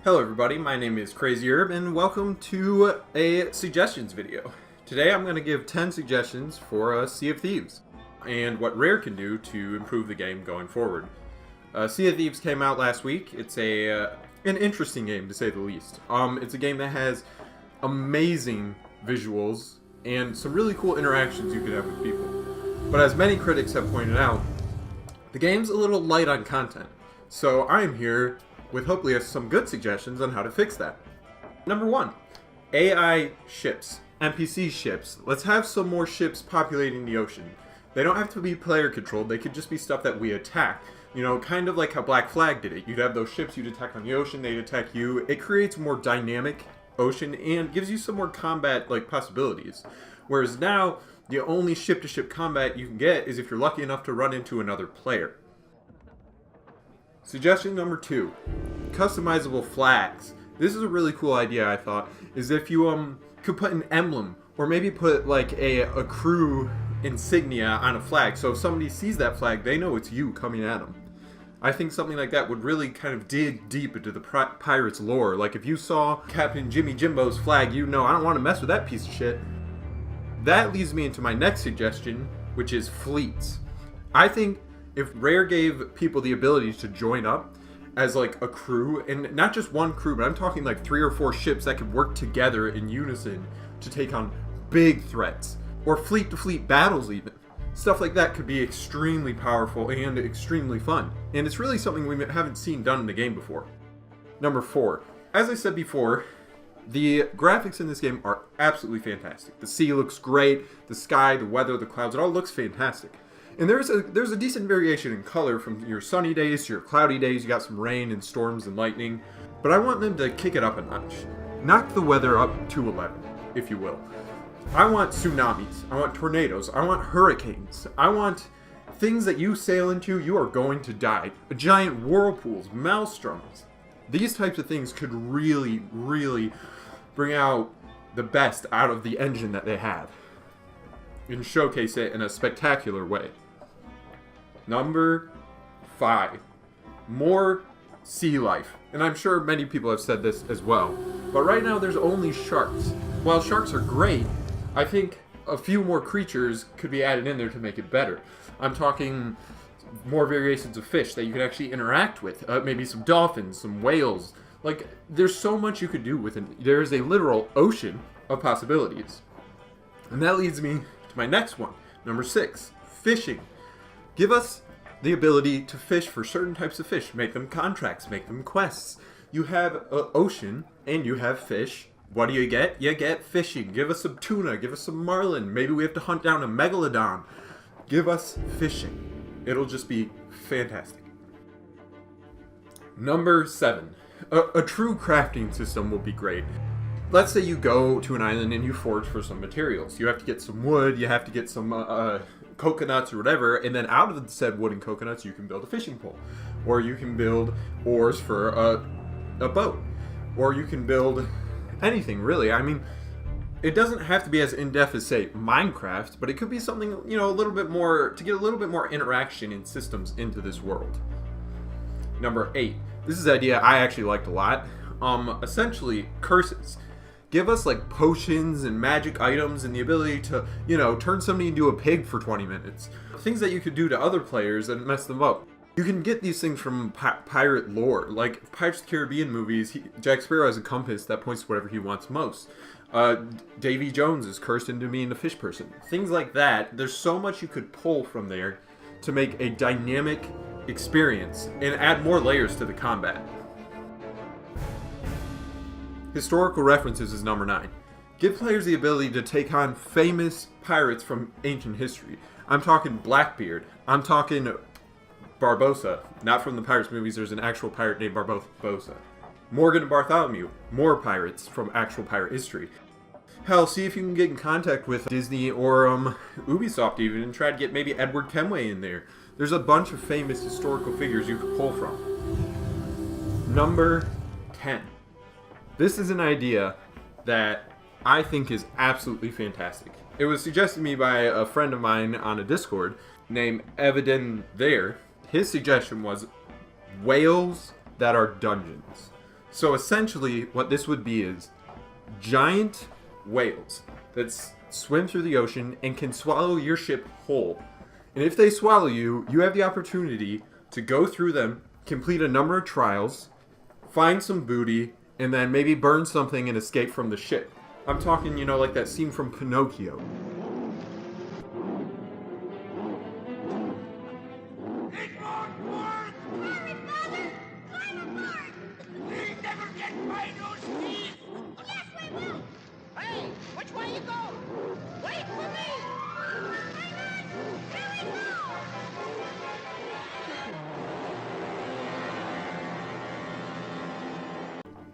Hello everybody, my name is Crazy Herb and welcome to a suggestions video. Today I'm going to give 10 suggestions for Sea of Thieves and what Rare can do to improve the game going forward. Sea of Thieves came out last week. It's an interesting game to say the least. It's a game that has amazing visuals and some really cool interactions you can have with people. But as many critics have pointed out, the game's a little light on content. So I'm here with hopefully some good suggestions on how to fix that. Number 1, AI ships, NPC ships. Let's have some more ships populating the ocean. They don't have to be player controlled, they could just be stuff that we attack. You know, kind of like how Black Flag did it. You'd have those ships you'd attack on the ocean, they'd attack you. It creates a more dynamic ocean and gives you some more combat like possibilities. Whereas now, the only ship-to-ship combat you can get is if you're lucky enough to run into another player. Suggestion number 2, customizable flags. This is a really cool idea, I thought, is if you could put an emblem or maybe put like a crew insignia on a flag, so if somebody sees that flag, they know it's you coming at them. I think something like that would really kind of dig deep into the pirates lore. Like if you saw Captain Jimmy Jimbo's flag, you know I don't want to mess with that piece of shit. That leads me into my next suggestion, which is fleets. I think if Rare gave people the ability to join up as like a crew, and not just one crew, but I'm talking like 3 or 4 ships that could work together in unison to take on big threats, or fleet-to-fleet battles even. Stuff like that could be extremely powerful and extremely fun, and it's really something we haven't seen done in the game before. Number 4, as I said before, the graphics in this game are absolutely fantastic. The sea looks great, the sky, the weather, the clouds, it all looks fantastic. And there's a decent variation in color from your sunny days to your cloudy days. You got some rain and storms and lightning. But I want them to kick it up a notch. Knock the weather up to 11, if you will. I want tsunamis. I want tornadoes. I want hurricanes. I want things that you sail into, you are going to die. Giant whirlpools, maelstroms. These types of things could really, really bring out the best out of the engine that they have and showcase it in a spectacular way. Number 5, more sea life. And I'm sure many people have said this as well. But right now there's only sharks. While sharks are great, I think a few more creatures could be added in there to make it better. I'm talking more variations of fish that you can actually interact with. Maybe some dolphins, some whales. Like, there's so much you could do with it. There's a literal ocean of possibilities. And that leads me to my next one. Number 6, fishing. Give us the ability to fish for certain types of fish. Make them contracts, make them quests. You have an ocean and you have fish. What do you get? You get fishing. Give us some tuna, give us some marlin. Maybe we have to hunt down a megalodon. Give us fishing. It'll just be fantastic. Number 7, a true crafting system will be great. Let's say you go to an island and you forage for some materials. You have to get some wood, you have to get some coconuts or whatever, and then out of the said wood and coconuts you can build a fishing pole. Or you can build oars for a boat. Or you can build anything, really. I mean, it doesn't have to be as in-depth as, say, Minecraft, but it could be something, you know, a little bit more, to get a little bit more interaction and systems into this world. Number 8. This is an idea I actually liked a lot. Essentially, curses. Give us like potions and magic items and the ability to, you know, turn somebody into a pig for 20 minutes. Things that you could do to other players and mess them up. You can get these things from pirate lore. Like Pirates of the Caribbean movies, Jack Sparrow has a compass that points to whatever he wants most. Davy Jones is cursed into being a fish person. Things like that. There's so much you could pull from there to make a dynamic experience and add more layers to the combat. Historical references is number 9. Give players the ability to take on famous pirates from ancient history. I'm talking Blackbeard. I'm talking Barbossa. Not from the Pirates movies, there's an actual pirate named Barbossa. Morgan and Bartholomew. More pirates from actual pirate history. Hell, see if you can get in contact with Disney or Ubisoft even and try to get maybe Edward Kenway in there. There's a bunch of famous historical figures you could pull from. Number 10. This is an idea that I think is absolutely fantastic. It was suggested to me by a friend of mine on a Discord named Eviden there. His suggestion was whales that are dungeons. So essentially, what this would be is giant whales that swim through the ocean and can swallow your ship whole. And if they swallow you, you have the opportunity to go through them, complete a number of trials, find some booty, and then maybe burn something and escape from the ship. I'm talking, you know, like that scene from Pinocchio. Which way you go? Wait for me!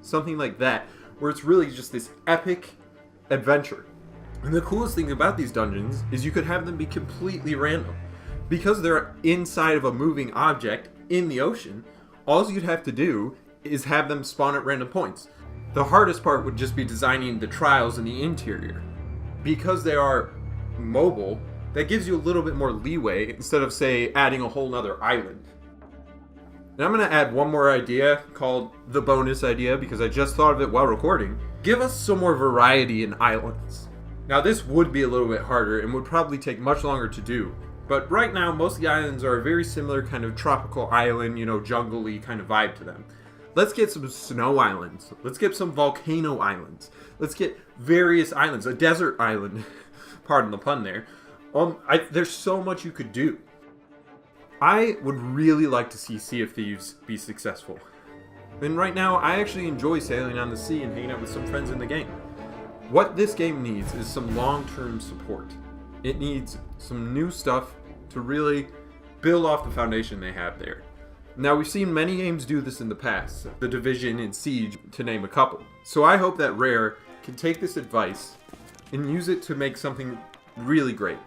Something like that, where it's really just this epic adventure. And the coolest thing about these dungeons is you could have them be completely random. Because they're inside of a moving object in the ocean, all you'd have to do is have them spawn at random points. The hardest part would just be designing the trials in the interior. Because they are mobile, that gives you a little bit more leeway instead of, say, adding a whole nother island. And I'm going to add one more idea called the bonus idea because I just thought of it while recording. Give us some more variety in islands. Now this would be a little bit harder and would probably take much longer to do. But right now, most of the islands are a very similar kind of tropical island, you know, jungle-y kind of vibe to them. Let's get some snow islands. Let's get some volcano islands. Let's get various islands. A desert island. Pardon the pun there. There's so much you could do. I would really like to see Sea of Thieves be successful. And right now, I actually enjoy sailing on the sea and hanging out with some friends in the game. What this game needs is some long-term support. It needs some new stuff to really build off the foundation they have there. Now, we've seen many games do this in the past, The Division and Siege, to name a couple. So I hope that Rare can take this advice and use it to make something really great.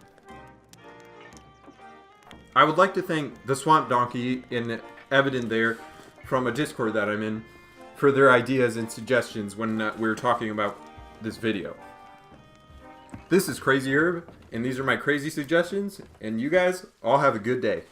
I would like to thank the Swamp Donkey and Evident there from a Discord that I'm in for their ideas and suggestions when we were talking about this video. This is Crazy Herb, and these are my crazy suggestions, and you guys all have a good day.